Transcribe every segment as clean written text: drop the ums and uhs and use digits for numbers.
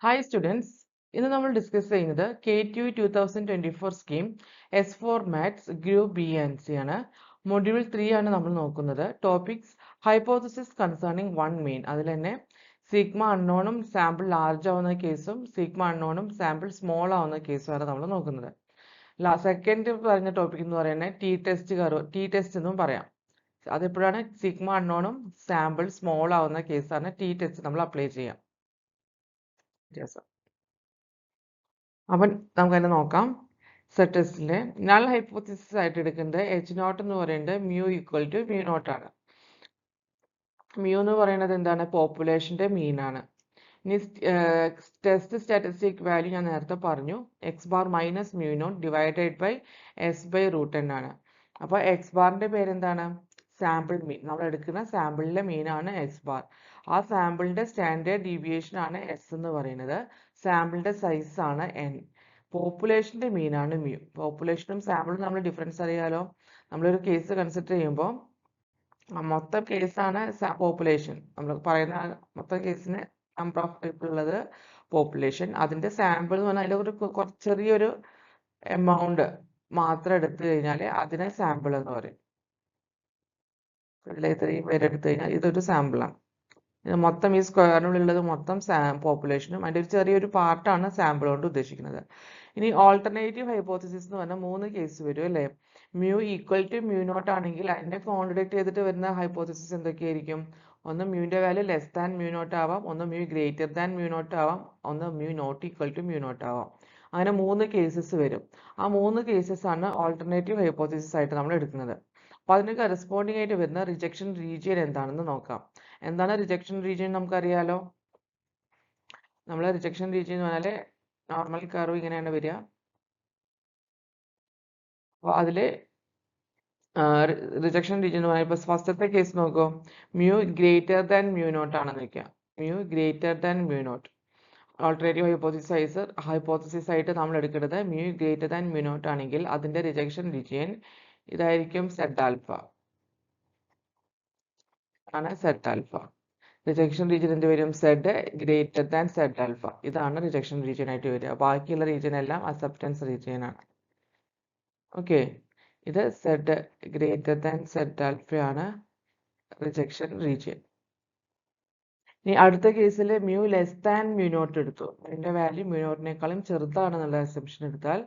Hi students, ഇന്ന് നമ്മൾ discuss ചെയ്യുന്നത് K2 2024 scheme S4 maths group B and C ആണ്. മൊഡ്യൂൾ 3 ആണ് നമ്മൾ നോക്കുന്നത്. Topics hypothesis concerning one main. അതിൽ തന്നെ സിഗ്മ അൺനോണും സാമ്പിൾ ലാർജ് ആവുന്ന കേസും സിഗ്മ അൺനോണും സാമ്പിൾ സ്മോൾ ആവുന്ന കേസുമാണ് നമ്മൾ നോക്കുന്നത്. സെക്കൻഡ് പറഞ്ഞ ടോപ്പിക് എന്ന് പറയുന്നത് ടി ടെസ്റ്റ് എന്നും പറയാം. അതെപ്പോഴാണ് സിഗ്മ അൺനോണും സാമ്പിൾ സ്മോൾ ആവുന്ന കേസാണ് ടി ടെസ്റ്റ് നമ്മൾ അപ്ലൈ ചെയ്യാം. വ്യത്യാസം. അപ്പം നമുക്ക് തന്നെ നോക്കാം. സെറ്റ് ടെസ്റ്റിന്റെ നൾ ഹൈപ്പോത്തിസിസ് ആയിട്ട് എടുക്കുന്നത് എച്ച് നോട്ട് എന്ന് പറയുന്നത് mu equal to mu naught ആണ്. മ്യൂ എന്ന് പറയുന്നത് എന്താണ്? പോപ്പുലേഷന്റെ മീൻ ആണ്. ഇനി ടെസ്റ്റ് സ്റ്റാറ്റിസ്റ്റിക് വാല്യൂ ഞാൻ നേരത്തെ പറഞ്ഞു, X bar minus mu naught divided by S by root N ആണ്. അപ്പോൾ എക്സ് ബാറിന്റെ പേരെന്താണ്? Sample mean. നമ്മൾ എടുക്കുന്ന സാമ്പിളിലെ മീനാണ് എക്സ് ബാർ. ആ സാമ്പിളിന്റെ സ്റ്റാൻഡേർഡ് ഡീവിയേഷൻ ആണ് എസ് എന്ന് പറയുന്നത്. സാമ്പിളിന്റെ സൈസ് ആണ് എൻ. പോപ്പുലേഷന്റെ മീനാണ് മ്യൂ. പോപ്പുലേഷനും സാമ്പിളും നമ്മൾ ഡിഫറൻസ് അറിയാലോ. നമ്മളൊരു കേസ് കൺസിഡർ ചെയ്യുമ്പോൾ മൊത്തം കേസാണ് പോപ്പുലേഷൻ. നമ്മൾ പറയുന്ന മൊത്തം കേസിന് നമ്പർ ഓഫ് പീപ്പിൾ ഉള്ളത് പോപ്പുലേഷൻ. അതിന്റെ സാമ്പിൾ എന്ന് പറഞ്ഞാൽ അതിലൊരു ചെറിയൊരു എമൗണ്ട് മാത്രം എടുത്തു കഴിഞ്ഞാൽ അതിനെ സാമ്പിൾ എന്ന് പറയും. ഇത്രയും പേര് എടുത്തു കഴിഞ്ഞാൽ ഇതൊരു സാമ്പിളാണ്. ഇത് മൊത്തം ഈ സ്ക്വയറിനുള്ളിലുള്ളത് മൊത്തം പോപ്പുലേഷനും അതിൻ്റെ ഒരു ചെറിയൊരു പാർട്ടാണ് സാമ്പിൾ കൊണ്ട് ഉദ്ദേശിക്കുന്നത്. ഇനി ഓൾട്ടർനേറ്റീവ് ഹൈപ്പോത്തിസിസ് എന്ന് പറഞ്ഞാൽ 3 കേസ് വരും അല്ലേ. Mu equal to mu not ആണെങ്കിൽ അതിനെ കോൺട്രഡിക്ട് ചെയ്തിട്ട് വരുന്ന ഹൈപ്പോത്തിസിസ് എന്തൊക്കെയായിരിക്കും? ഒന്ന് മ്യൂവിന്റെ value less than mu not ആവാം, ഒന്ന് mu greater than mu not ആവാം, ഒന്ന് mu not equal to mu not ആവാം. അങ്ങനെ 3 കേസസ് വരും. ആ 3 കേസസ് ആണ് ഓൾട്ടർനേറ്റീവ് ഹൈപ്പോത്തിസിസ് ആയിട്ട് നമ്മൾ എടുക്കുന്നത്. അപ്പോൾ അതിന് കറസ്പോണ്ടിങ് ആയിട്ട് വരുന്ന റിജക്ഷൻ റീജിയൻ എന്താണെന്ന് നോക്കാം. എന്താണ് റിജക്ഷൻ റീജിയൻ? നമുക്കറിയാലോ. നമ്മൾ റിജക്ഷൻ റീജിയൻ എന്ന് പറഞ്ഞാൽ നോർമൽ കർവ് ഇങ്ങനെയാണ് വരിക. അപ്പോൾ അതിൽ റിജക്ഷൻ റീജിയൻ എന്ന് പറഞ്ഞാൽ ഇപ്പോൾ ഫസ്റ്റത്തെ കേസ് നോക്കൂ, mu greater than mu not ആണെന്ന് വെക്കുക. Mu greater than mu not. Alternative hypothesis ആയിട്ട് നമ്മൾ എടുക്കുന്നത് mu greater than mu not ആണെങ്കിൽ അതിന്റെ റിജക്ഷൻ റീജിയൻ ഇതായിരിക്കും സെഡ് ആൽഫ ആണ്. സെഡ് ആൽഫ റിജക്ഷൻ റീജിയൻ എന്ത് വരും? Zed greater than zed alpha. ഇതാണ് റിജക്ഷൻ റീജിയൻ ആയിട്ട് വരിക. ബാക്കിയുള്ള റീജിയൻ എല്ലാം അക്സെപ്റ്റൻസ് റീജിയൻ ആണ്. ഓക്കെ, ഇത് സെഡ് ഗ്രേറ്റർ ദാൻ സെഡ് ആൽഫയാണ് റിജക്ഷൻ റീജിയൻ. ഇനി അടുത്ത കേസിൽ mu less than mu naught എടുത്തു. അതിന്റെ വാല്യൂ മ്യൂ നോട്ടിനേക്കാളും ചെറുതാണെന്നുള്ള അസംപ്ഷൻ എടുത്താൽ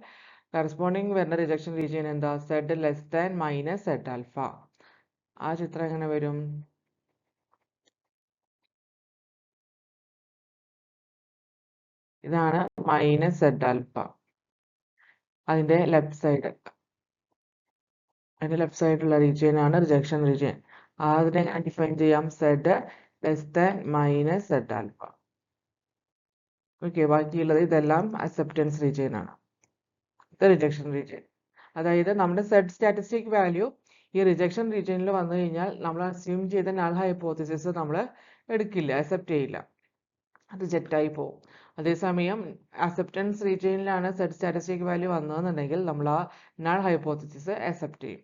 കറസ്പോണ്ടിങ് വരുന്ന റിജക്ഷൻ റീജിയൻ എന്താ? Z less than minus Z alpha. ആ ചിത്രം എങ്ങനെ വരും? ഇതാണ് മൈനസ് സെഡ് ആൽഫ. അതിന്റെ ലെഫ്റ്റ് സൈഡുള്ള റീജിയൻ ആണ് റിജക്ഷൻ റീജിയൻ. അതിനെ ഞാൻ ഡിഫൈൻ ചെയ്യാം, Z less than minus Z alpha. Okay, ബാക്കിയുള്ളത് ഇതെല്ലാം അക്സെപ്റ്റൻസ് റീജിയൻ ആണ്. ഇത് റിജക്ഷൻ റീജിയൻ. അതായത് നമ്മുടെ സെഡ് സ്റ്റാറ്റിസ്റ്റിക് വാല്യൂ ഈ റിജക്ഷൻ റീജിയനിൽ വന്നു കഴിഞ്ഞാൽ നമ്മൾ അസ്യൂം ചെയ്ത നൾ ഹൈപ്പോത്തിസിസ് നമ്മൾ എടുക്കില്ല, അക്സെപ്റ്റ് ചെയ്യില്ല, റിജക്റ്റ് ആയി പോകും. അതേസമയം അക്സെപ്റ്റൻസ് റീജിയനിലാണ് സെഡ് സ്റ്റാറ്റിസ്റ്റിക് വാല്യൂ വന്നതെന്നുണ്ടെങ്കിൽ നമ്മൾ ആ നൾ ഹൈപ്പോത്തിസിസ് അക്സെപ്റ്റ് ചെയ്യും.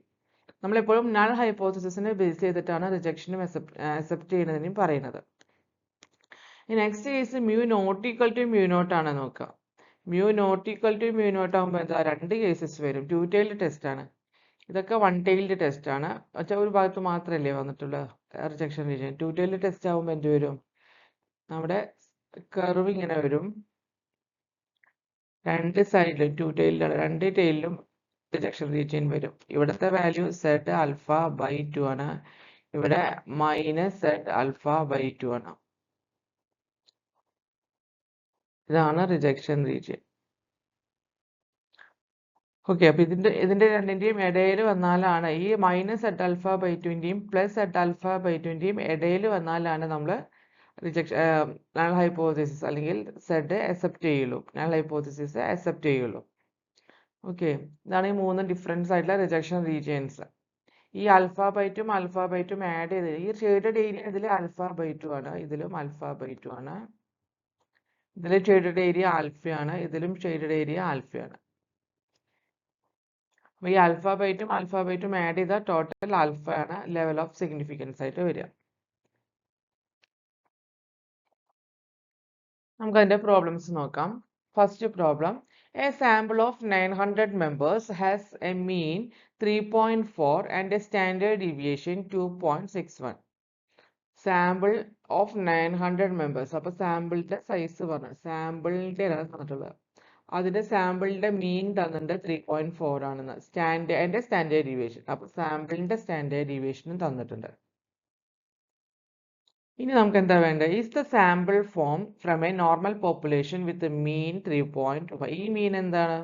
നമ്മളെപ്പോഴും നൾ ഹൈപ്പോത്തിസിസിനെ ബേസ് ചെയ്തിട്ടാണ് റിജക്ഷനും അക്സെപ്റ്റ് ചെയ്യുന്നതിനും പറയുന്നത്. Next case mu not equal to mu naught ആണ് നോക്കുക. Mu not equal to mu naught ആകുമ്പോൾ എന്താ? 2 കേസസ് വരും. 2 ടൈൽഡ് ടെസ്റ്റ് ആണ്. ഇതൊക്കെ 1 ടൈൽഡ് ടെസ്റ്റ് ആണ്. പക്ഷെ ഒരു ഭാഗത്ത് മാത്രമല്ലേ വന്നിട്ടുള്ള റിജക്ഷൻ റീജിയൻ. 2 ടൈൽഡ് ടെസ്റ്റ് ആകുമ്പോൾ എന്ത് വരും? നമ്മുടെ കർവ് ഇങ്ങനെ വരും. 2 സൈഡിലും 2 ടൈൽഡാണ്. 2 ടൈലിലും റിജക്ഷൻ റീജിയൻ വരും. ഇവിടുത്തെ വാല്യൂ സെഡ് ആൽഫ ബൈ 2 ആണ്. ഇവിടെ മൈനസ് സെഡ് ആൽഫ ബൈ 2 ആണ്. ഇതാണ് റിജക്ഷൻ റീജിയൻ. ഓക്കെ, അപ്പൊ ഇതിന്റെ രണ്ടിന്റെയും ഇടയിൽ വന്നാലാണ് ഈ മൈനസ് സെഡ് ആൽഫ ബൈ 2ന്റെയും പ്ലസ് സെഡ് ആൽഫ ബൈ 2ന്റെയും ഇടയിൽ വന്നാലാണ് നമ്മൾ നൾ ഹൈപ്പോത്തിസിസ് അല്ലെങ്കിൽ സെഡ് അക്സെപ്റ്റ് ചെയ്യുള്ളൂ, നൾ ഹൈപ്പോത്തിസിസ് അക്സെപ്റ്റ് ചെയ്യുള്ളൂ. ഓക്കെ, ഇതാണ് ഈ 3 ഡിഫറൻസ് ആയിട്ടുള്ള റിജക്ഷൻ റീജിയൻസ്. ഈ ആൽഫ ബൈ 2 ആഡ് ചെയ്ത് ഈ ഷെയ്ഡഡ് ഏരിയ ഇതിൽ ആൽഫ ബൈ 2 ആണ്, ഇതിലും ആൽഫ ബൈ 2 ആണ്. ഇതിൽ ഷെയ്ഡഡ് ഏരിയ ആൽഫയാണ്, ഇതിലും ഷെയ്ഡഡ് ഏരിയ ആൽഫയാണ്. അപ്പോൾ ഈ ആൽഫ ബൈ 2 ആഡ് ചെയ്ത ടോട്ടൽ ആൽഫ ആണ് ലെവൽ ഓഫ് സിഗ്നിഫിക്കൻസ് ആയിട്ട് വരിക. നമുക്ക് അതിന്റെ പ്രോബ്ലംസ് നോക്കാം. First problem, A sample of 900 members has A mean 3.4 and A standard deviation 2.61. Sample of 900 members. അപ്പൊ സാമ്പിളിന്റെ സൈസ് പറഞ്ഞു, സാമ്പിളിന്റെ തന്നിട്ടുള്ളത്, അതിന്റെ സാമ്പിളിന്റെ മീൻ തന്നിട്ടുണ്ട് 3.4 ആണെന്ന്, സ്റ്റാൻഡേർഡ് ഡീവിയേഷൻ, അപ്പൊ സാമ്പിളിന്റെ സ്റ്റാൻഡേർഡ് ഡീവിയേഷനും തന്നിട്ടുണ്ട്. ഇനി നമുക്ക് എന്താ വേണ്ടത്? Is the sample form from a normal population with mean 3.25. ഈ മീൻ എന്താണ്?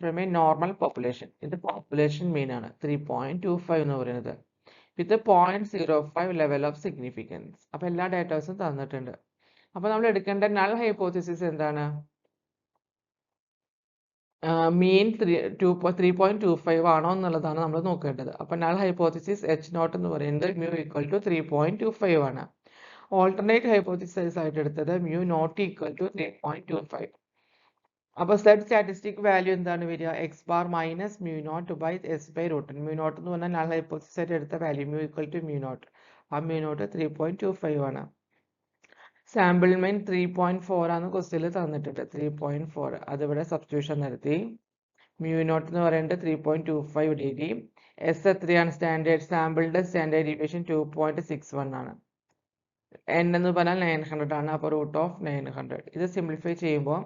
ഫ്രം എ നോർമൽ പോപ്പുലേഷൻ, ഇത് പോപ്പുലേഷൻ മീൻ ആണ്, 3.25 എന്ന് പറയുന്നത്, വിത്ത് 0.05 ലെവൽ ഓഫ് സിഗ്നിഫിക്കൻസ്. അപ്പൊ എല്ലാ ഡേറ്റാസും തന്നിട്ടുണ്ട്. അപ്പൊ നമ്മൾ എടുക്കേണ്ട നൾ ഹൈപ്പോത്തിസിസ് എന്താണ്? മീൻ 3.25 ആണോ എന്നുള്ളതാണ് നമ്മൾ നോക്കേണ്ടത്. അപ്പൊ നൾ ഹൈപ്പോത്തിസിസ് H0 എന്ന് പറയുന്നത് mu equal to 3.25 ആണ്. ഓൾട്ടർനേറ്റ് ഹൈപ്പോത്തിസിസ് ആയിട്ട് എടുത്തത് mu not equal to 3.25. അപ്പൊ സെഡ് സ്റ്റാറ്റിസ്റ്റിക് വാല്യൂ എന്താണ് വരിക? X bar minus mu naught by S by root. mu naught എന്ന് പറഞ്ഞാൽ നൾ ഹൈപ്പോത്തിസിസ് ആയിട്ട് എടുത്ത value mu equal to mu naught. ആ mu naught 3.25 ആണ്. സാമ്പിൾ മീൻ 3.4 ആണ് ക്വസ്റ്റ്യനിൽ തന്നിട്ടുണ്ട്. 3.4 അതിവിടെ സബ്സ്റ്റിറ്റ്യൂഷൻ നടത്തി. mu naught എന്ന് പറയുന്നത് 3.25 ഡിഗ്രി. എസ് എത്രയാണ്? സ്റ്റാൻഡേർഡ് സാമ്പിളിന്റെ സ്റ്റാൻഡേർഡ് ഡീവിയേഷൻ 2.61 ആണ്. n എന്ന് പറഞ്ഞാൽ 900 ആണ്. അപ്പോൾ റൂട്ട് ഓഫ് 900. ഇത് സിംപ്ലിഫൈ ചെയ്യുമ്പോൾ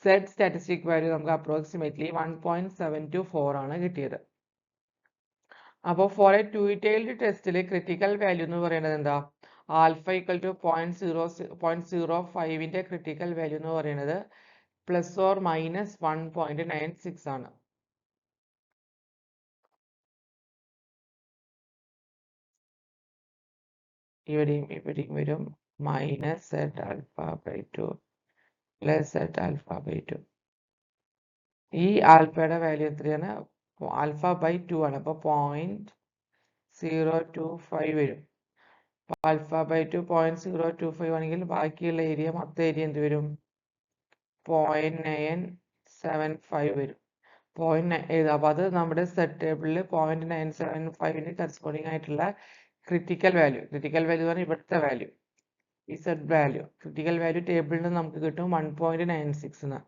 സെഡ് സ്റ്റാറ്റിസ്റ്റിക് വാല്യൂ നമുക്ക് അപ്രോക്സിമേറ്റ്ലി 1.724 ആണ് കിട്ടിയത്. അപ്പോൾ ഫോർ എ ഡീറ്റെയിൽഡ് ടെസ്റ്റിലെ ക്രിട്ടിക്കൽ വാല്യൂ എന്ന് പറയുന്നത് എന്താ? ആൽഫ ഈക്വൽ ടു 0.05ന്റെ ക്രിട്ടിക്കൽ വാല്യൂ എന്ന് പറയുന്നത് പ്ലസ് ഓർ മൈനസ് 1.96 ആണ്. ഇവിടെയും വരും minus zed alpha by 2 plus zed alpha by 2. ഈ ആൽഫയുടെ വാല്യൂ എത്രയാണ്? ആൽഫ ബൈ 2 ആണ്. അപ്പോൾ 0.025 വരും. ആൽഫ ബൈ 2 0.025 ആണെങ്കിൽ ബാക്കിയുള്ള ഏരിയ മൊത്തം ഏരിയ എന്ത് വരും? 0.975 വരും. അപ്പൊ അത് നമ്മുടെ സെറ്റ് ടേബിളിൽ 0.975ന് കറസ്പോണ്ടിങ് ആയിട്ടുള്ള ക്രിട്ടിക്കൽ വാല്യൂ എന്ന് പറഞ്ഞാൽ ഇവിടുത്തെ വാല്യൂ, ഈ സെറ്റ് വാല്യൂ, ക്രിട്ടിക്കൽ വാല്യൂ ടേബിളിൽ നിന്ന് നമുക്ക് കിട്ടും 1.96 എന്ന്.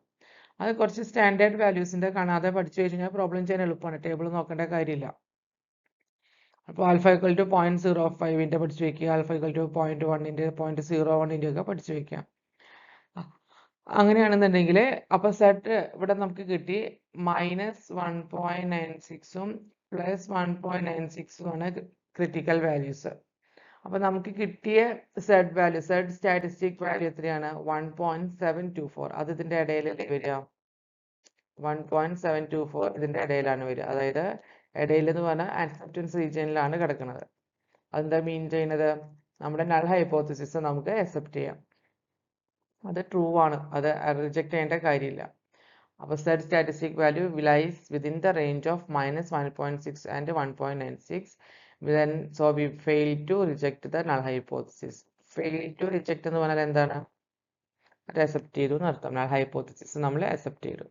അത് കുറച്ച് സ്റ്റാൻഡേർഡ് വാല്യൂസിന്റെ കാണാതെ പഠിച്ചു കഴിഞ്ഞാൽ പ്രോബ്ലം ചെയ്യാൻ എളുപ്പമാണ്, ടേബിൾ നോക്കേണ്ട കാര്യമില്ല. അപ്പോൾ ആൽഫ ഈക്വൽ ടു 0.05ന്റെ പഠിച്ചു വെക്കുക, ആൽഫ ഈക്വൽ ടു 0.1ന്റെ 0.01ന്റെ ഒക്കെ പഠിച്ചു വെക്കാം. അങ്ങനെയാണെന്നുണ്ടെങ്കിൽ അപ്പൊ സെറ്റ് ഇവിടെ നമുക്ക് കിട്ടി മൈനസ് 1.96ഉം പ്ലസ് 1.96ഉം ആണ് ക്രിട്ടിക്കൽ വാല്യൂസ്. അപ്പൊ നമുക്ക് കിട്ടിയ Z value, Z statistic value എത്രയാണ്? 1.724. അത് ഇതിന്റെ ഇടയിലല്ലേ വരിക? 1.724 ഇതിന്റെ ഇടയിലാണ് വരിക. അതായത് ഇടയിൽ എന്ന് പറഞ്ഞാൽ അക്സെപ്റ്റൻസ് റീജിയനിലാണ് കിടക്കുന്നത്. അതെന്താ മീൻ ചെയ്യുന്നത്? നമ്മുടെ നൾ ഹൈപ്പോത്തിസിസ് നമുക്ക് അക്സെപ്റ്റ് ചെയ്യാം, അത് ട്രൂ ആണ്, അത് റിജക്ട് ചെയ്യേണ്ട കാര്യമില്ല. അപ്പോൾ Z statistic value lies within the range of minus 1.6 and 1.96. then so we fail to reject the null hypothesis. fail to reject എന്ന് പറഞ്ഞാൽ എന്താണ്? അത് അക്സെപ്റ്റ് ചെയ്തു എന്നർത്ഥം. null hypothesis നമ്മൾ അക്സെപ്റ്റ് ചെയ്തു.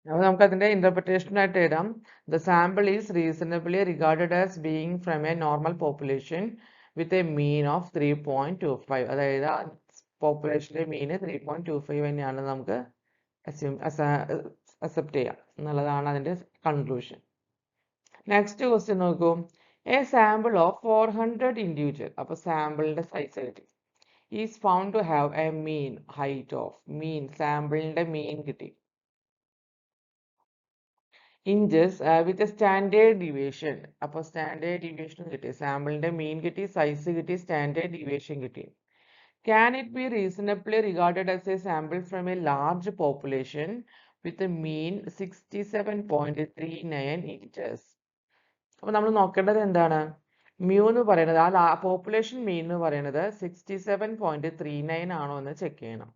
അപ്പോൾ നമുക്ക് അതിന്റെ ഇന്റർപ്രിട്ടേഷൻ ആയിട്ട് എഴുതാം. The sample is reasonably regarded as being from a normal population with a mean of 3.25. അതായത് പോപ്പുലേഷന്റെ മീൻ 3.25 തന്നെയാണ് നമുക്ക് അക്സെപ്റ്റ് ചെയ്യാം എന്നുള്ളതാണ് അതിന്റെ കൺക്ലൂഷൻ. നെക്സ്റ്റ് ക്വസ്റ്റ്യൻ നോക്കൂ. എ സാമ്പിൾ ഓഫ് 400 ഇൻഡിവിജ്വൽ, അപ്പൊ സാമ്പിളിന്റെ സൈസ് കിട്ടി, is found to have a mean height of, mean സാമ്പിളിന്റെ മീൻ കിട്ടി, ഇഞ്ചസ് വിത്ത് സ്റ്റാൻഡേർഡ് ഡീവിയേഷൻ. അപ്പൊ സ്റ്റാൻഡേർഡ് ഡീവിയേഷൻ കിട്ടി, സാമ്പിളിന്റെ മീൻ കിട്ടി, സൈസ് കിട്ടി, സ്റ്റാൻഡേർഡ് ഡീവിയേഷൻ കിട്ടി. Can it be reasonably regarded as a sample from a large population with a mean 67.39 inches? അപ്പൊ നമ്മൾ നോക്കേണ്ടത് എന്താണ്? മ്യൂ എന്ന് പറയുന്നത്, ആ പോപ്പുലേഷൻ മീൻ എന്ന് പറയുന്നത് 67.39 ആണോ എന്ന് ചെക്ക് ചെയ്യണം.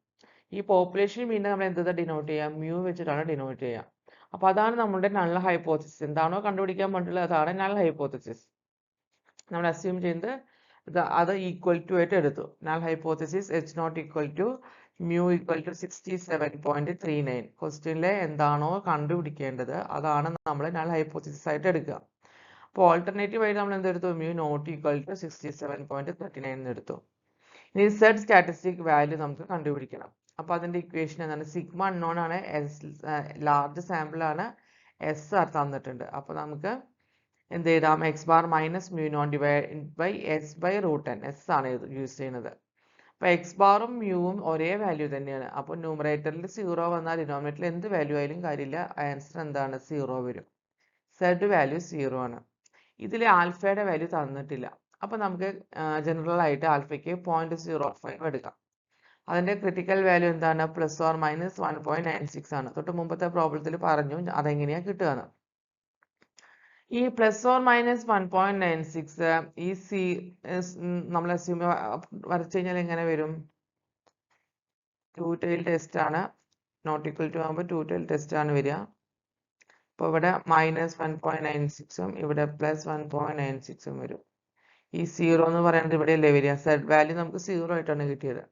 ഈ പോപ്പുലേഷൻ മീനിനെ നമ്മൾ എന്താ ഡിനോട്ട് ചെയ്യാം? മ്യൂ വെച്ചിട്ടാണ് ഡിനോട്ട് ചെയ്യാം. അപ്പൊ അതാണ് നമ്മുടെ നൾ ഹൈപ്പോത്തിസിസ്. എന്താണോ കണ്ടുപിടിക്കാൻ വേണ്ടിയിട്ടുള്ളത് അതാണ് നൾ ഹൈപ്പോത്തിസിസ്. നമ്മൾ അസ്യൂം ചെയ്യുന്നത് അത് ഈക്വൽ ടു ആയിട്ട് എടുത്തു. Null hypothesis H0 equal to mu equal to 67.39. ക്വസ്റ്റ്യനിലെ എന്താണോ കണ്ടുപിടിക്കേണ്ടത് അതാണ് നമ്മൾ നൾ ഹൈപ്പോത്തിസിസ് ആയിട്ട് എടുക്കുക. അപ്പോൾ ഓൾട്ടർനേറ്റീവ് ആയിട്ട് നമ്മൾ എന്തെടുത്തു, mu നോട്ട് ഈക്വൽ ടു 67.39 എന്ന് എടുത്തു. ഇനി സെഡ് സ്റ്റാറ്റിസ്റ്റിക് വാല്യൂ നമുക്ക് കണ്ടുപിടിക്കണം. അപ്പോൾ അതിൻ്റെ ഇക്വേഷൻ എന്താണ്, സിഗ്മ അൺനോൺ ആണ്, ലാർജ് സാമ്പിൾ ആണ്, എസ് തന്നിട്ടുണ്ട്. അപ്പോൾ നമുക്ക് എന്ത് ചെയ്താം, x bar minus mu not divide by S by root N, S ആണ് യൂസ് ചെയ്യുന്നത്. അപ്പോൾ എക്സ് ബാറും മ്യൂവും ഒരേ വാല്യൂ തന്നെയാണ്. അപ്പോൾ ന്യൂമറേറ്ററിൽ 0 വന്നാൽ ഡിനോമിനേറ്ററിൽ എന്ത് വാല്യൂ ആയാലും കാര്യമില്ല, ആൻസർ എന്താണ്, 0 വരും. സെഡ് വാല്യൂ 0 ആണ്. ഇതിൽ ആൽഫയുടെ വാല്യൂ തന്നിട്ടില്ല. അപ്പോൾ നമുക്ക് ജനറൽ ആയിട്ട് ആൽഫയ്ക്ക് 0.05 എടുക്കാം. അതിൻ്റെ ക്രിട്ടിക്കൽ വാല്യൂ എന്താണ്, പ്ലസ് ഓർ മൈനസ് 1.96 ആണ്. തൊട്ട് മുമ്പത്തെ പ്രോബ്ലത്തിൽ പറഞ്ഞു അതെങ്ങനെയാണ് കിട്ടുകയെന്ന്. ഈ പ്ലസ് ഓർ മൈനസ് 1.96 ഈ സി നമ്മൾ അസ്യൂം വരച്ചു കഴിഞ്ഞാൽ എങ്ങനെ വരും, ടു ടെയിൽ ടെസ്റ്റ് ആണ്. നോട്ട് ഈക്വൽ ടു ആകുമ്പോൾ ടു ടെയിൽ ടെസ്റ്റ് ആണ് വരിക. അപ്പോൾ ഇവിടെ മൈനസ് 1.96ഉം ഇവിടെ പ്ലസ് 1.96ഉം വരും. ഈ 0 എന്ന് പറയുന്നത് ഇവിടെ അല്ലേ വരിക. സെഡ് വാല്യൂ നമുക്ക് 0 ആയിട്ടാണ് കിട്ടിയത്.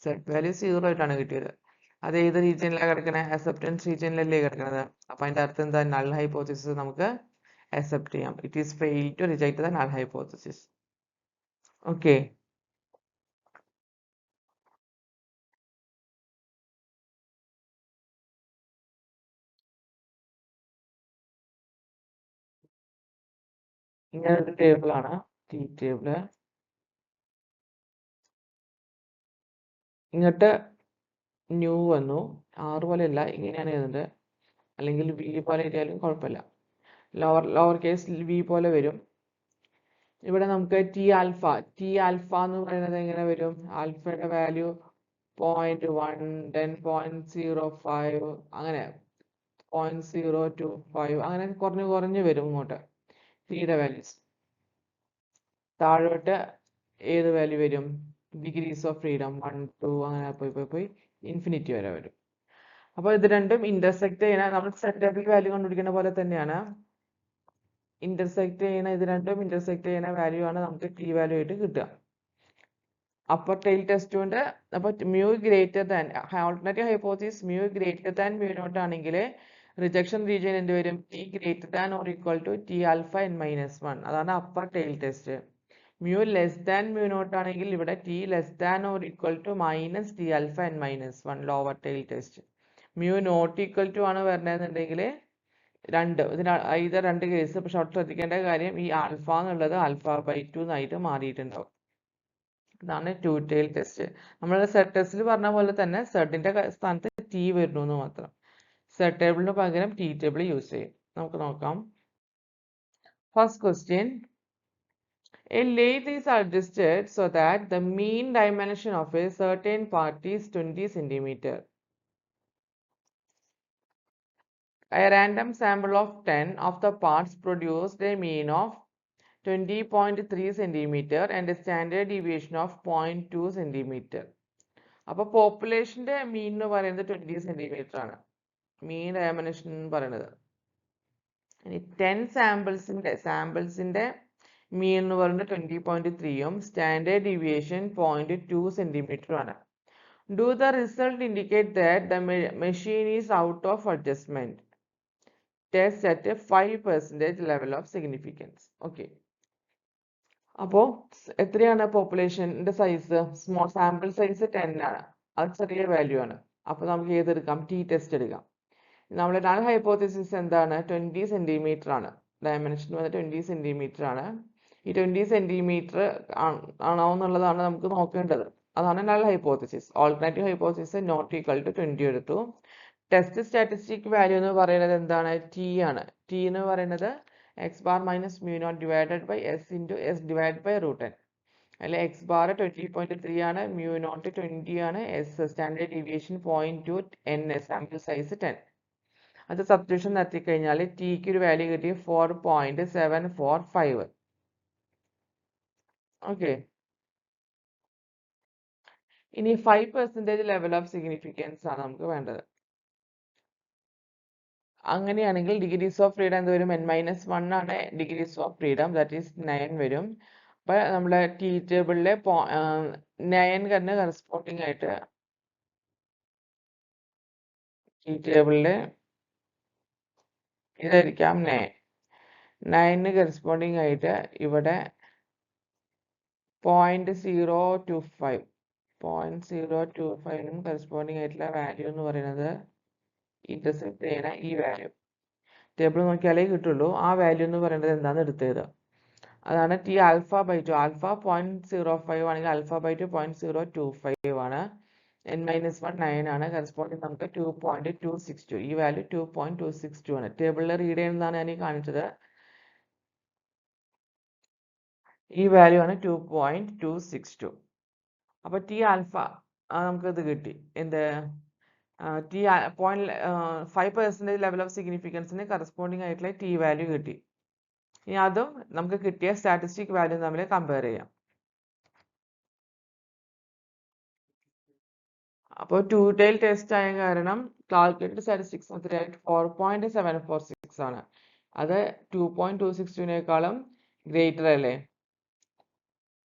സെഡ് വാല്യൂ 0 ആയിട്ടാണ് കിട്ടിയത്. അത് ഏത് റീജിയനിലാണ് കിടക്കുന്നത്, അക്സെപ്റ്റൻസ് റീജിയനിലല്ലേ കിടക്കുന്നത്. അപ്പോൾ അതിൻ്റെ അർത്ഥം എന്താ, നൾ ഹൈപ്പോത്തിസിസ് നമുക്ക് അക്സെപ്റ്റ് ചെയ്യാം. It is fail to reject the null hypothesis. Okay, ഇങ്ങനെ ഒരു ടേബിളാണ് ടി ടേബിള്. ഇങ്ങോട്ട് ന്യൂ വന്നു, ആറ് പോലെ അല്ല, ഇങ്ങനെയാണ് എഴുതുന്നത്. അല്ലെങ്കിൽ വി പോലെ എഴുതിയാലും കുഴപ്പമില്ല. ലോവർ കേസ് വി പോലെ വരും. ഇവിടെ നമുക്ക് ടി ആൽഫ എന്ന് പറയുന്നത് എങ്ങനെ വരും, ആൽഫയുടെ വാല്യൂ 0.1, then 0.05, അങ്ങനെ 0.025 അങ്ങനെ കുറഞ്ഞ് വരും ഇങ്ങോട്ട് ടിയുടെ വാല്യൂസ്. താഴോട്ട് ഏത് വാല്യൂ വരും, ഡിഗ്രീസ് ഓഫ് ഫ്രീഡം 1, 2 അങ്ങനെ പോയി ഇൻഫിനിറ്റി വരെ വരും. അപ്പോൾ ഇത് രണ്ടും ഇന്റർസെക്ട് ചെയ്യണ, നമ്മൾ സെറ്റബിൾ വാല്യൂ കണ്ടുപിടിക്കുന്ന പോലെ തന്നെയാണ്. ഇന്റർസെക്ട് ചെയ്യണ, ഇത് രണ്ടും ഇന്റർസെക്ട് ചെയ്യണ വാല്യൂ ആണ് നമുക്ക് ടി വാല്യൂ ആയിട്ട് കിട്ടുക. അപ്പർ ടെയിൽ ടെസ്റ്റ് കൊണ്ട് അപ്പോൾ mu greater than, alternative hypothesis mu greater than mu not ആണെങ്കിൽ റിജക്ഷൻ റീജിയൻ എന്ത് വരും, T greater than or equal to T alpha n minus 1, അതാണ് upper tail test. Mu less than mu not ആണെങ്കിൽ ഇവിടെ T less than or equal to minus T alpha n minus 1, lower tail test. Mu not equal to ആണ് വരുന്നതെന്നുണ്ടെങ്കിൽ രണ്ട് case. പക്ഷെ അവിടെ ശ്രദ്ധിക്കേണ്ട കാര്യം, ഈ ആൽഫ എന്നുള്ളത് ആൽഫ ബൈ 2 എന്നായിട്ട് മാറിയിട്ടുണ്ടാവും. ഇതാണ് ടു ടെയിൽ ടെസ്റ്റ്. നമ്മൾ സെഡ് ടെസ്റ്റിൽ പറഞ്ഞ പോലെ തന്നെ സെഡിന്റെ സ്ഥാനത്ത് ടി വരുന്നു എന്ന് മാത്രം. സെഡ് ടേബിളിന് പകരം ടി ടേബിൾ യൂസ് ചെയ്യും. നമുക്ക് നോക്കാം. First question, a lathe is adjusted so that the mean dimension of a certain part is 20 centimeter. A random sample of 10 of the parts produced a mean of 20.3 centimeter and a standard deviation of 0.2 centimeter. അപ്പോൾ പോപ്പുലേഷന്റെ മീൻ എന്ന് പറയുന്നത് 20 centimetre ആണ്, മീൻ dimension എന്ന് പറയുന്നത്. ഇനി 10 സാമ്പിൾസിന്റെ മീൻ എന്ന് പറയുന്നത് 20.3ഉം standard deviation 0.2 centimetre ആണ്. Do the result indicate that the machine is out of adjustment, test at 5% level of significance. Okay, അപ്പോൾ എത്രയാണ് പോപ്പുലേഷന്റെ സൈസ്, സ്മോൾ സാമ്പിൾ സൈസ് 10 ആണ്, അത് ചെറിയ വാല്യൂ ആണ്. അപ്പോൾ നമുക്ക് ഏതെടുക്കാം, ടി ടെസ്റ്റ് എടുക്കാം. നമ്മുടെ നൾ ഹൈപ്പോത്തിസിസ് എന്താണ്, 20 സെന്റിമീറ്റർ ആണ്, ഡയമെൻഷൻ വന്ന് 20 സെന്റിമീറ്റർ ആണ്. ഈ 20 സെന്റിമീറ്റർ ആണോ എന്നുള്ളതാണ് നമുക്ക് നോക്കേണ്ടത്. അതാണ് null hypothesis. Alternative hypothesis not equal to 20 എടുത്തു. ടെസ്റ്റ് സ്റ്റാറ്റിസ്റ്റിക് വാല്യൂ എന്ന് പറയുന്നത് എന്താണ്, ടി ആണ്. ടി എന്ന് പറയുന്നത് X bar minus mu naught divided by S into S divide by root N. അതിൽ എക്സ് ബാർ 20.3 ആണ്, മ്യൂ നോട്ട് 20 ആണ്, S standard deviation 0.2, N sample size 10. അത് സബ്സ്റ്റിറ്റ്യൂഷൻ നടത്തി കഴിഞ്ഞാൽ ടിക്ക് ഒരു വാല്യൂ കിട്ടി 4.745. ഓക്കെ, ഇനി 5% ലെവൽ ഓഫ് സിഗ്നിഫിക്കൻസ് ആണ് നമുക്ക് വേണ്ടത്. അങ്ങനെയാണെങ്കിൽ ഡിഗ്രീസ് ഓഫ് ഫ്രീഡം എന്ത് വരും, n-1 ആണ് degrees of freedom, that is 9 വരും. അപ്പൊ നമ്മളെ ടി ടേബിളിലെ 9 തന്നെ കറസ്പോണ്ടിങ് ആയിട്ട് ടി ടേബിളിലെ ഇതായിരിക്കാം 9. 9 കറസ്പോണ്ടിങ് ആയിട്ട് ഇവിടെ 0.025 0.025 കറസ്പോണ്ടിങ് ആയിട്ടുള്ള വാല്യൂ എന്ന് പറയുന്നത് ഇന്റർസെപ്റ്റ് ചെയ്യണ ഈ വാല്യൂ ടേബിൾ നോക്കിയാലേ കിട്ടുള്ളൂ. ആ വാല്യൂ എന്ന് പറയുന്നത് എന്താണെന്ന് എടുത്തത് അതാണ് T alpha by two. Alpha 0.05 ആണെങ്കിൽ ആൽഫ ബൈ ടു 0.025 ആണ്. n-1 9 ആണ്. കറസ്പോണ്ടിങ് നമുക്ക് 2.262. ഈ വാല്യൂ 2.262 ആണ്. ടേബിളിൽ റീഡ് ചെയ്യുന്നതാണ് ഞാൻ ഈ കാണിച്ചത്. ഈ വാല്യൂ ആണ് 2.262. അപ്പൊ ടി ആൽഫ നമുക്കത് കിട്ടി. എന്ത് ടി 5% ലെവൽ ഓഫ് സിഗ്നിഫിക്കൻസിന് കറസ്പോണ്ടിങ് ആയിട്ടുള്ള ടി വാല്യൂ കിട്ടി. ഇനി അതും നമുക്ക് കിട്ടിയ സ്റ്റാറ്റിസ്റ്റിക് വാല്യൂ തമ്മിൽ കമ്പയർ ചെയ്യാം. അപ്പോൾ 2-tail ടെസ്റ്റ് ആയ കാരണം കാൽക്കുലേറ്റഡ് സ്റ്റാറ്റിസ്റ്റിക്സ് എത്രയായിട്ട് 4.746 ആണ്. അത് 2.262നേക്കാളും ഗ്രേറ്റർ അല്ലേ?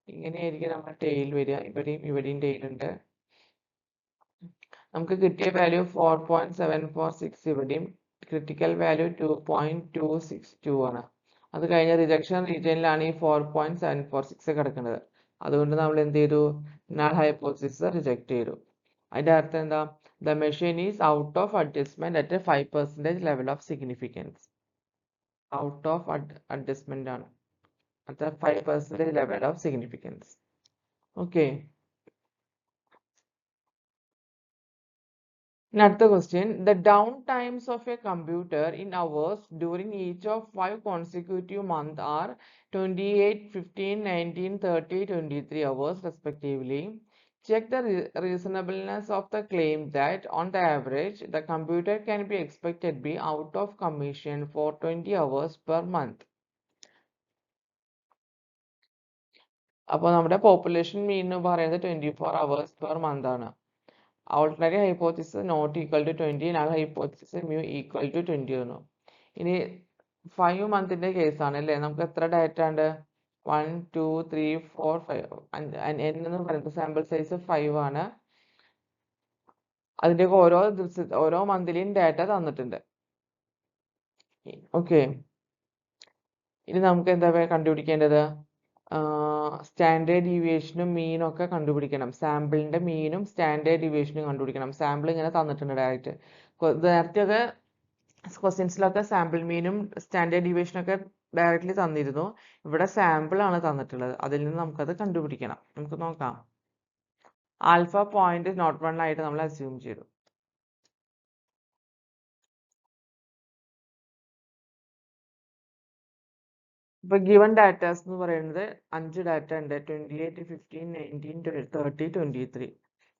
ഇങ്ങനെയായിരിക്കും നമ്മുടെ ടെയിൽ വരിക. ഇവിടെയും ടെയിൽ ഉണ്ട്. നമുക്ക് കിട്ടിയ വാല്യൂ 4.746 ഇവിടെയും ക്രിട്ടിക്കൽ വാല്യൂ 2.262 ആണ്. അത് കഴിഞ്ഞ റിജക്ഷൻ റീജിയനിലാണ് ഈ 4.746 കിടക്കുന്നത്. അതുകൊണ്ട് നമ്മൾ എന്ത് ചെയ്തു? നൾ ഹൈപ്പോത്തസിസ് റിജക്ട് ചെയ്തു. അതിന്റെ അർത്ഥം എന്താ? The machine is out of adjustment at 5% level of significance. Out of adjustment ആണ് at a 5% level of significance. Okay. Another question. The downtimes of a computer in hours during each of 5 consecutive months are 28, 15, 19, 30, 23 hours respectively. Check the reasonableness of the claim that on the average the computer can be expected to be out of commission for 20 hours per month. അപ്പോൾ നമ്മുടെ population മീൻ എന്ന് പറയുന്നത് 24 hours per month ആണ്. Ordinary hypothesis not equal to 20, null hypothesis mu equal to 20 ആണ്. ഇനി 5 മന്തിന്റെ case ആണ് അല്ലേ? നമുക്ക് എത്ര ഡാറ്റ ഉണ്ട്? 1 2 3 4 5. n എന്ന് പറയുന്നത് സാമ്പിൾ സൈസ് 5 ആണ്. അതിന്റെ ഓരോ മന്തിലെയും ഡാറ്റ തന്നിട്ടുണ്ട്. ഓക്കെ. ഇനി നമുക്ക് എന്താ കണ്ടുപിടിക്കേണ്ടത്? സ്റ്റാൻഡേർഡ് ഡീവിയേഷനും മീനും ഒക്കെ കണ്ടുപിടിക്കണം. സാമ്പിളിന്റെ മീനും സ്റ്റാൻഡേർഡ് ഡീവിയേഷനും കണ്ടുപിടിക്കണം. സാമ്പിൾ ഇങ്ങനെ തന്നിട്ടുണ്ട് ഡയറക്റ്റ്. നേരത്തെയൊക്കെ ക്വസ്റ്റ്യൻസിലൊക്കെ സാമ്പിൾ മീനും സ്റ്റാൻഡേർഡ് ഡീവിയേഷനും ഒക്കെ ഡയറക്റ്റ്ലി തന്നിരുന്നു. ഇവിടെ സാമ്പിൾ ആണ് തന്നിട്ടുള്ളത്. അതിൽ നിന്ന് നമുക്കത് കണ്ടുപിടിക്കണം. നമുക്ക് നോക്കാം. ആൽഫ പോയിന്റ് നോട്ട് 1 ആയിട്ട് നമ്മൾ അസ്യൂം ചെയ്തു. ഇപ്പൊ ഗിവൺ ഡാറ്റാസ് എന്ന് പറയുന്നത് 5 ഡാറ്റ ഉണ്ട്. 28, 15, 19, 30, 23.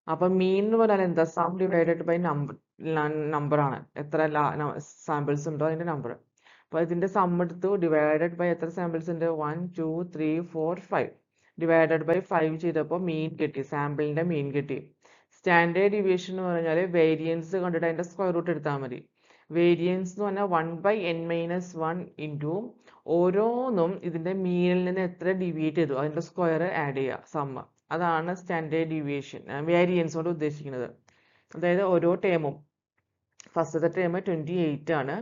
അപ്പൊ മീൻ എന്ന് പറഞ്ഞാൽ എന്താ? സം ഡിവൈഡഡ് ബൈ നമ്പർ ആണ്. എത്ര സാമ്പിൾസ് ഉണ്ടോ അതിന്റെ നമ്പർ. അപ്പൊ ഇതിന്റെ സം എടുത്തു ഡിവൈഡഡ് ബൈ എത്ര സാമ്പിൾസ് ഉണ്ട്? 1 2 3 4 5 ഡിവൈഡഡ് ബൈ 5 ചെയ്തപ്പോൾ മീൻ കിട്ടി. സാമ്പിളിന്റെ മീൻ കിട്ടി. സ്റ്റാൻഡേർഡ് ഡീവിയേഷൻ എന്ന് പറഞ്ഞാൽ വേരിയൻസ് കണ്ടിട്ട് അതിന്റെ സ്ക്വയർ റൂട്ട് എടുത്താൽ മതി. വേരിയൻസ് എന്ന് പറഞ്ഞാൽ 1/n-1 ഇൻറ്റു ഓരോന്നും ഇതിന്റെ മീനിൽ നിന്ന് എത്ര ഡിവിയേറ്റ് ചെയ്തു അതിന്റെ സ്ക്വയർ ആഡ് ചെയ്യുക, സമ്മ. അതാണ് സ്റ്റാൻഡേർഡ് ഡീവിയേഷൻ വേരിയൻസ് കൊണ്ട് ഉദ്ദേശിക്കുന്നത്. അതായത് ഓരോ ടേമും ഫസ്റ്റത്തെ ടേം 28 ആണ്.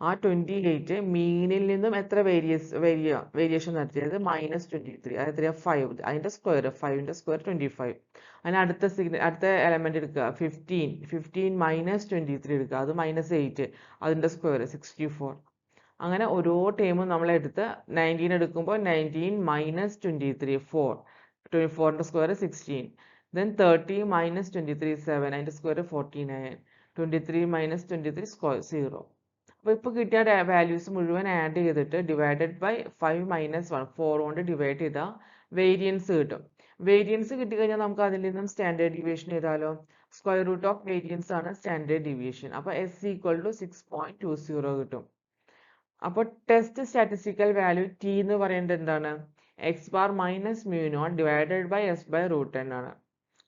ആ 28 മീനിൽ നിന്നും എത്ര വേരിയേഷൻ നടത്തിയത്? -23. അതായത് 5. അതിന്റെ സ്ക്വയർ 5ന്റെ സ്ക്വയർ 25. അതിന് അടുത്ത എലമെന്റ് എടുക്കുക 15 -23 എടുക്കുക. അത് -8. അതിന്റെ സ്ക്വയർ 64. അങ്ങനെ ഓരോ ടേമും നമ്മൾ എടുത്ത് 19 എടുക്കുമ്പോൾ 19 -23 4. 24ന്റെ സ്ക്വയർ 16. Then 30 -23 7. അതിന്റെ സ്ക്വയർ 49. 23 -23 സ്ക്വയർ 0. അപ്പോൾ ഇപ്പോൾ കിട്ടിയ വാല്യൂസ് മുഴുവൻ ആഡ് ചെയ്തിട്ട് ഡിവൈഡഡ് ബൈ 5 - 1 4 കൊണ്ട് ഡിവൈഡ് ചെയ്താൽ വേരിയൻസ് കിട്ടും. വേരിയൻസ് കിട്ടിക്കഴിഞ്ഞാൽ നമുക്ക് അതിൽ നിന്നും സ്റ്റാൻഡേർഡ് ഡീവിയേഷൻ ചെയ്താലോ? സ്ക്വയർ റൂട്ട് ഓഫ് വേരിയൻസ് ആണ് സ്റ്റാൻഡേർഡ് ഡീവിയേഷൻ. അപ്പോൾ S = 6.20 കിട്ടും. അപ്പോൾ ടെസ്റ്റ് സ്റ്റാറ്റിസ്റ്റിക്കൽ വാല്യൂ T എന്ന് പറയുന്നത് എന്താണ്? x bar minus mu naught divided by S/√n ആണ്.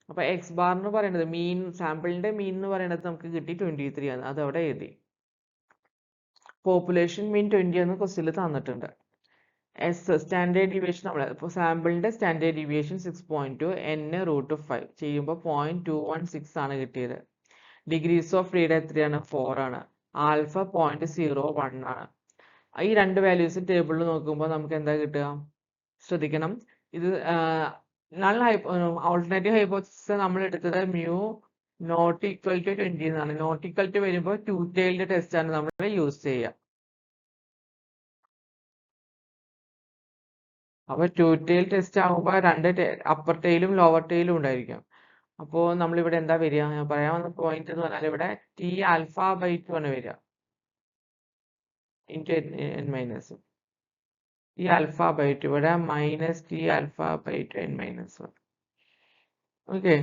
അപ്പോൾ x ബാർ എന്ന് പറയുന്നത് മീൻ, സാമ്പിളിന്റെ മീൻ എന്ന് പറയുന്നത് നമുക്ക് കിട്ടി 23 ആണ്. അത് അവിടെ എഴുതി. പോപ്പുലേഷൻ മീൻ 20 എന്ന് ക്വസ്റ്റ്യനിൽ തന്നിട്ടുണ്ട്. എസ് സ്റ്റാൻഡേർഡ് ഡീവിയേഷൻ നമ്മൾ ഇപ്പോൾ സാമ്പിളിന്റെ സ്റ്റാൻഡേർഡ് ഡീവിയേഷൻ 6.2 n√5 ചെയ്യുമ്പോൾ 0.216 ആണ് കിട്ടിയത്. ഡിഗ്രീസ് ഓഫ് ഫ്രീഡം എത്രയാണ്? 4 ആണ്. ആൽഫ 0.01 ആണ്. ഈ രണ്ട് വാല്യൂസ് ടേബിളിൽ നോക്കുമ്പോൾ നമുക്ക് എന്താ കിട്ടുക? ശ്രദ്ധിക്കണം, ഇത് നൾ ഓൾട്ടർനേറ്റീവ് ഹൈപ്പോത്തസിസ് നമ്മൾ എടുത്തത് മ്യൂ നോട്ട് ഈക്വൽ ടു 20 എന്നാണ്. നോട്ട് ഈക്വൽ ടു വരുമ്പോൾ ടു ടെയിൽഡ് ടെസ്റ്റ് ആണ് നമ്മൾ യൂസ് ചെയ്യുക. അപ്പോൾ ടു ടെയിൽ ടെസ്റ്റ് ആകുമ്പോൾ രണ്ട് അപ്പർ ടെയിലും ലോവർ ടെയിലും ഉണ്ടായിരിക്കും. അപ്പോൾ നമ്മളിവിടെ എന്താ വരിക? ഞാൻ പറയാൻ വന്ന പോയിന്റ് എന്ന് പറഞ്ഞാൽ ഇവിടെ ടി ആൽഫ ബൈ 2 ആണ് വരിക into N minus T alpha by 2, ഇവിടെ minus T alpha by 2 N minus 1. Okay,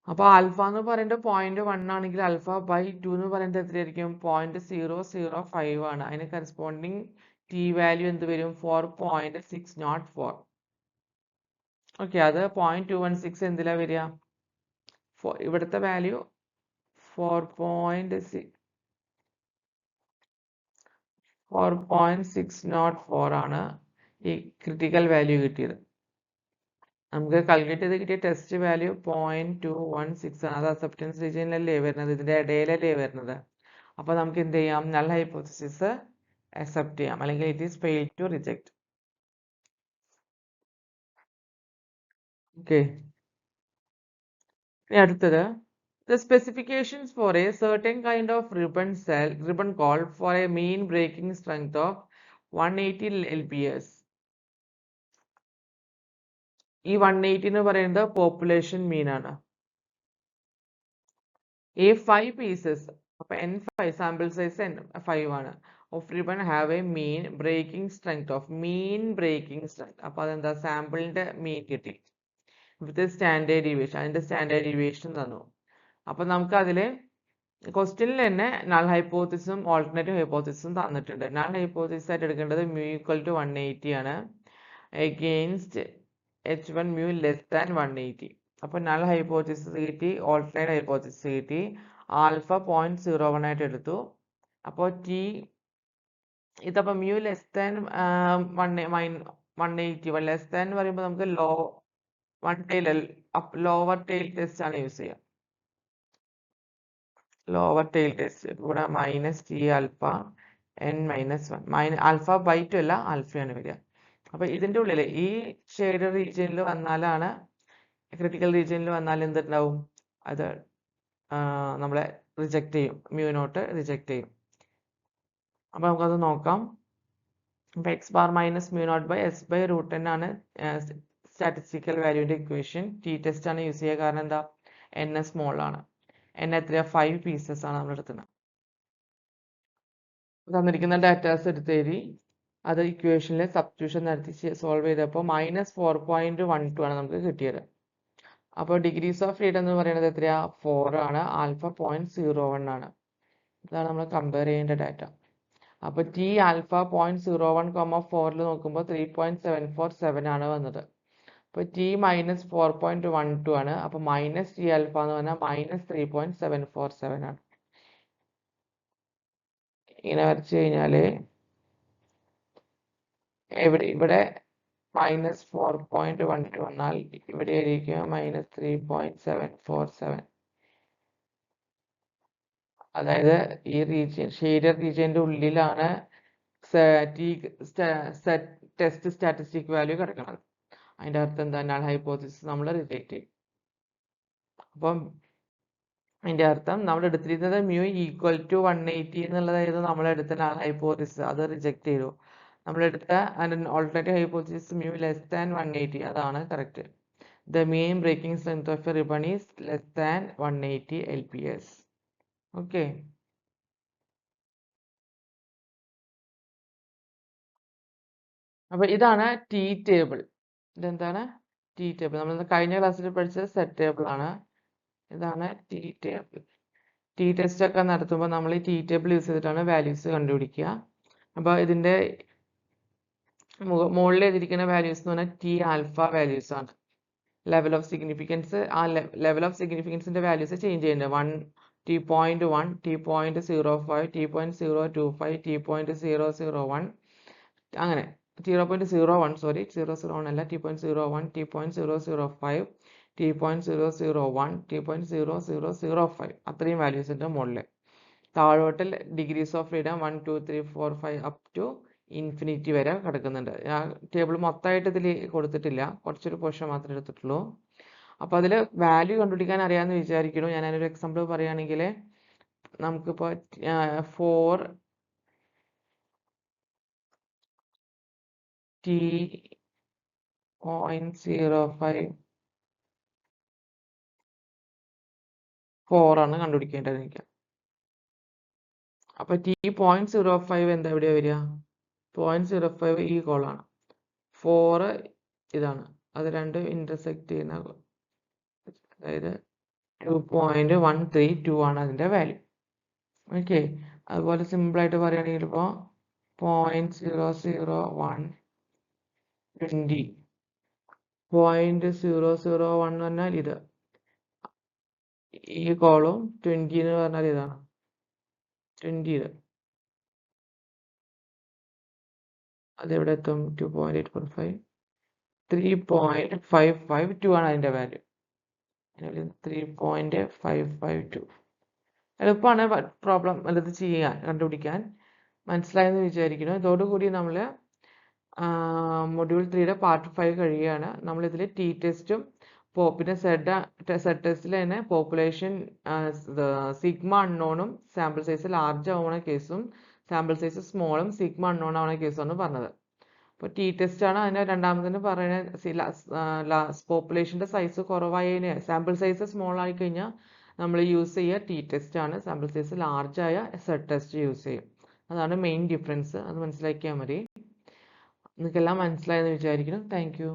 അപ്പോൾ ആൽഫ എന്ന് പറയുന്നത് 0.1 ആണെങ്കിൽ ആൽഫ ബൈ 2 എന്ന് പറയുന്നത് എത്രയായിരിക്കും? 0.005 ആണ്. അതിന് കറസ്പോണ്ടിങ് ടി വാല്യൂ എന്ത് വരും? 4.604. ഓക്കെ, അത് 0.216 എന്തിലാ വരിക? ഇവിടുത്തെ വാല്യൂ 4.604 ആണ് ഈ ക്രിട്ടിക്കൽ വാല്യൂ കിട്ടിയത്. നമുക്ക് കാൽക്കുലേറ്റ് ചെയ്ത് കിട്ടിയ ടെസ്റ്റ് വാല്യൂ 0.216 ആണ്. അത് അക്സെപ്റ്റൻസ് റീജിയനിലല്ലേ വരുന്നത്, ഇതിന്റെ ഇടയിലല്ലേ വരുന്നത്. അപ്പോൾ നമുക്ക് എന്ത് ചെയ്യാം? നൾ ഹൈപ്പോത്തസിസ് അക്സെപ്റ്റ് ചെയ്യാം, അല്ലെങ്കിൽ it is fail to reject. Okay, ഇനി അടുത്തത് the specifications for a certain kind of ribbon call for a mean breaking strength of 180 lbs. ഈ 180 എന്ന് പറയുന്നത് പോപ്പുലേഷൻ മീൻ ആണ്. ഈ 5 പീസസ്, അപ്പൊ n5 സാമ്പിൾ സൈസ് n5 ആണ്, of ribbon have a mean breaking strength അപ്പൊ അതെന്താ? സാമ്പിളിന്റെ മീൻ കിട്ടി വിത്ത് സ്റ്റാൻഡേർഡ് ഡീവിയേഷൻ. അതിന്റെ സ്റ്റാൻഡേർഡ് ഡീവിയേഷൻ തന്നു. അപ്പൊ നമുക്ക് അതില് ക്വസ്റ്റ്യനിൽ തന്നെ നൾ ഹൈപ്പോത്തിസും ഓൾട്ടർനേറ്റീവ് ഹൈപ്പോത്തിസും തന്നിട്ടുണ്ട്. നൾ ഹൈപ്പോത്തിസ് ആയിട്ട് എടുക്കേണ്ടത് മ്യൂ ഈക്വൽ ടു 180 ആണ് against h1 mu less than 180. അപ്പോൾ നൾ ഹൈപ്പോത്തിസിസ് കിട്ടി, ഓൾട്ടർനേറ്റ് ഹൈപ്പോത്തിസിസ് കിട്ടി. ആൽഫ 0.01 ആയിട്ട് എടുത്തു. അപ്പോൾ ടി ഇതപ്പോൾ mu less than 180, less than എന്ന് പറയുമ്പോൾ നമുക്ക് ലോവർ ടെയിൽ ടെസ്റ്റ് ആണ് യൂസ് ചെയ്യുക. ലോവർ ടെയിൽ ടെസ്റ്റ് ഇവിടെ minus T alpha N minus 1, alpha by 2 അല്ല, ആൽഫയാണ് വരിക. അപ്പൊ ഇതിന്റെ ഉള്ളിൽ ഈ ഷെയ്ഡ് റീജിയനിൽ വന്നാലാണ്, ക്രിട്ടിക്കൽ റീജിയനിൽ വന്നാൽ എന്തുണ്ടാവും? അത് നമ്മളെ റിജക്ട് ചെയ്യും, മ്യൂ നോട്ട് റിജക്ട് ചെയ്യും. അപ്പൊ നമുക്കത് നോക്കാം. അപ്പൊ X bar minus mu naught by S by root N ആണ് സ്റ്റാറ്റിസ്റ്റിക്കൽ വാല്യൂവിന്റെ ഇക്വേഷൻ. ടി ടെസ്റ്റ് ആണ് യൂസ് ചെയ്യുക, കാരണം എന്താ? എൻ സ്മോൾ ആണ്. എൻ എത്രയാ? 5 പീസസ് ആണ് നമ്മൾ എടുക്കുന്നത്. തന്നിരിക്കുന്ന ഡാറ്റാസ് എടുത്ത് എഴുതി അത് ഇക്വേഷനിൽ സബ്സ്റ്റിറ്റ്യൂഷൻ നടത്തി സോൾവ് ചെയ്തപ്പോൾ -4.12 ആണ് നമുക്ക് കിട്ടിയത്. അപ്പോൾ ഡിഗ്രീസ് ഓഫ് ഫ്രീഡം എന്ന് പറയുന്നത് എത്രയാ? 4 ആണ്. ആൽഫ 0.01 ആണ്. ഇതാണ് നമ്മൾ കമ്പയർ ചെയ്യേണ്ട ഡാറ്റ. അപ്പോൾ ടി ആൽഫ 0.01, 4 നോക്കുമ്പോൾ 3.747 ആണ് വന്നത്. അപ്പോൾ ടി -4.12 ആണ്. അപ്പോൾ മൈനസ് ടി ആൽഫ എന്ന് പറഞ്ഞാൽ -3.747 ആണ്. ഇങ്ങനെ വരച്ചു കഴിഞ്ഞാൽ ഇവിടെ -4.12 വന്നാൽ ഇവിടെ ആയിരിക്കും -3.747. അതായത് ഈ റീജിയൻ, ഷെയ്ഡഡ് റീജിയന്റെ ഉള്ളിലാണ് ടെസ്റ്റ് സ്റ്റാറ്റിസ്റ്റിക് വാല്യൂ കിടക്കുന്നത്. അതിന്റെ അർത്ഥം എന്താ? നൾ ഹൈപ്പോത്തിസിസ് നമ്മൾ റിജക്ട് ചെയ്യും. അപ്പം അതിന്റെ അർത്ഥം നമ്മൾ എടുത്തിരുന്നത് മ്യൂ ഈക്വൽ ടു 180 എന്നുള്ളതായിരുന്നു നമ്മൾ എടുത്ത നൾ ഹൈപ്പോത്തിസിസ്, അത് റിജക്ട് ചെയ്തു. നമ്മളെടുത്ത alternative hypothesis mu less than 180, അതാണ് correct. The mean breaking strength of a ribbon is less than 180 lbs. Okay, അപ്പൊ ഇതാണ് ടി ടേബിൾ. ഇതെന്താണ്? T table. നമ്മൾ കഴിഞ്ഞ ക്ലാസ്സിൽ പഠിച്ചത് സെറ്റ് ടേബിൾ ആണ്. ഇതാണ് ടി ടേബിൾ. ടി ടെസ്റ്റ് ഒക്കെ നടത്തുമ്പോൾ നമ്മൾ ഈ ടി ടേബിൾ യൂസ് ചെയ്തിട്ടാണ് വാല്യൂസ് കണ്ടുപിടിക്കുക. അപ്പോൾ ഇതിന്റെ മുകളിൽ എഴുതിയിരിക്കുന്ന വാല്യൂസ് എന്ന് പറഞ്ഞാൽ ടി ആൽഫ വാല്യൂസ് ആണ്. ലെവൽ ഓഫ് സിഗ്നിഫിക്കൻസ്, ആ ലെവൽ ഓഫ് സിഗ്നിഫിക്കൻസിന്റെ വാല്യൂസ് ചേഞ്ച് ചെയ്യുന്നുണ്ട്. T.1, T.05, T.025, T.001, അങ്ങനെ 0.01, സോറി 001 അല്ല, T.01, T.005, T.001, T.0005, അത്രയും വാല്യൂസിന്റെ മുകളിൽ. താഴോട്ട് degrees of freedom 1 2 3 4 5 up to infinity വരെ കിടക്കുന്നുണ്ട്. ആ ടേബിൾ മൊത്തമായിട്ട് ഇതിൽ കൊടുത്തിട്ടില്ല, കുറച്ചൊരു പോർഷൻ മാത്രമേ എടുത്തിട്ടുള്ളൂ. അപ്പോൾ അതിൽ വാല്യൂ കണ്ടുപിടിക്കാൻ അറിയാമെന്ന് വിചാരിക്കുന്നു. ഞാൻ അതിനൊരു എക്സാമ്പിൾ പറയുകയാണെങ്കിൽ നമുക്കിപ്പോൾ 4 T.05 4 ആണ് കണ്ടുപിടിക്കേണ്ടത് എനിക്ക്. അപ്പോൾ T.05 എന്താ എവിടെയാ വരിക? 0.05 ഈ കോളാണ്, 4 ഇതാണ്, അത് രണ്ടും ഇന്റർസെക്ട് ചെയ്യുന്ന, അതായത് 2.132 ആണ് അതിൻ്റെ വാല്യൂ. ഓക്കെ, അതുപോലെ സിമ്പിളായിട്ട് പറയുകയാണെങ്കിൽ ഇപ്പോൾ 0.001 20 0.001 എന്ന് പറഞ്ഞാൽ ഇത്, ഈ കോളും 20 എന്ന് പറഞ്ഞാൽ ഇതാണ് 20 ഇത്, അതെവിടെ എത്തും? 2.845 3.552 ആണ് അതിൻ്റെ വാല്യൂ. 3.552. എളുപ്പമാണ് പ്രോബ്ലം അല്ലത് ചെയ്യാൻ, കണ്ടുപിടിക്കാൻ. മനസ്സിലായെന്ന് വിചാരിക്കുന്നു. ഇതോടുകൂടി നമ്മൾ മൊഡ്യൂൾ 3യുടെ പാർട്ട് 5 കഴിയുകയാണ്. നമ്മളിതിൽ ടി ടെസ്റ്റും പിന്നെ സെഡ് ടെസ്റ്റിൽ തന്നെ പോപ്പുലേഷൻ സിഗ്മ അൺനോണും സാമ്പിൾ സൈസ് ലാർജ് ആവുന്ന കേസും സാമ്പിൾ സൈസ് സ്മോളും സിഗ്മ അൺനോൺ ആവുന്ന കേസുമാണ് പറഞ്ഞത്. അപ്പോൾ ടി ടെസ്റ്റ് ആണ് അതിൻ്റെ രണ്ടാമതിന് പറയുന്നത്. പോപ്പുലേഷൻ്റെ സൈസ് കുറവായതിന്, സാമ്പിൾ സൈസ് സ്മോൾ ആയി കഴിഞ്ഞാൽ നമ്മൾ യൂസ് ചെയ്യുക ടി ടെസ്റ്റ് ആണ്, സാമ്പിൾ സൈസ് ലാർജ് ആയ സെഡ് ടെസ്റ്റ് യൂസ് ചെയ്യും. അതാണ് മെയിൻ ഡിഫറൻസ്, അത് മനസ്സിലാക്കിയാൽ മതി. നിങ്ങൾക്കെല്ലാം മനസ്സിലായെന്ന് വിചാരിക്കുന്നു. Thank you.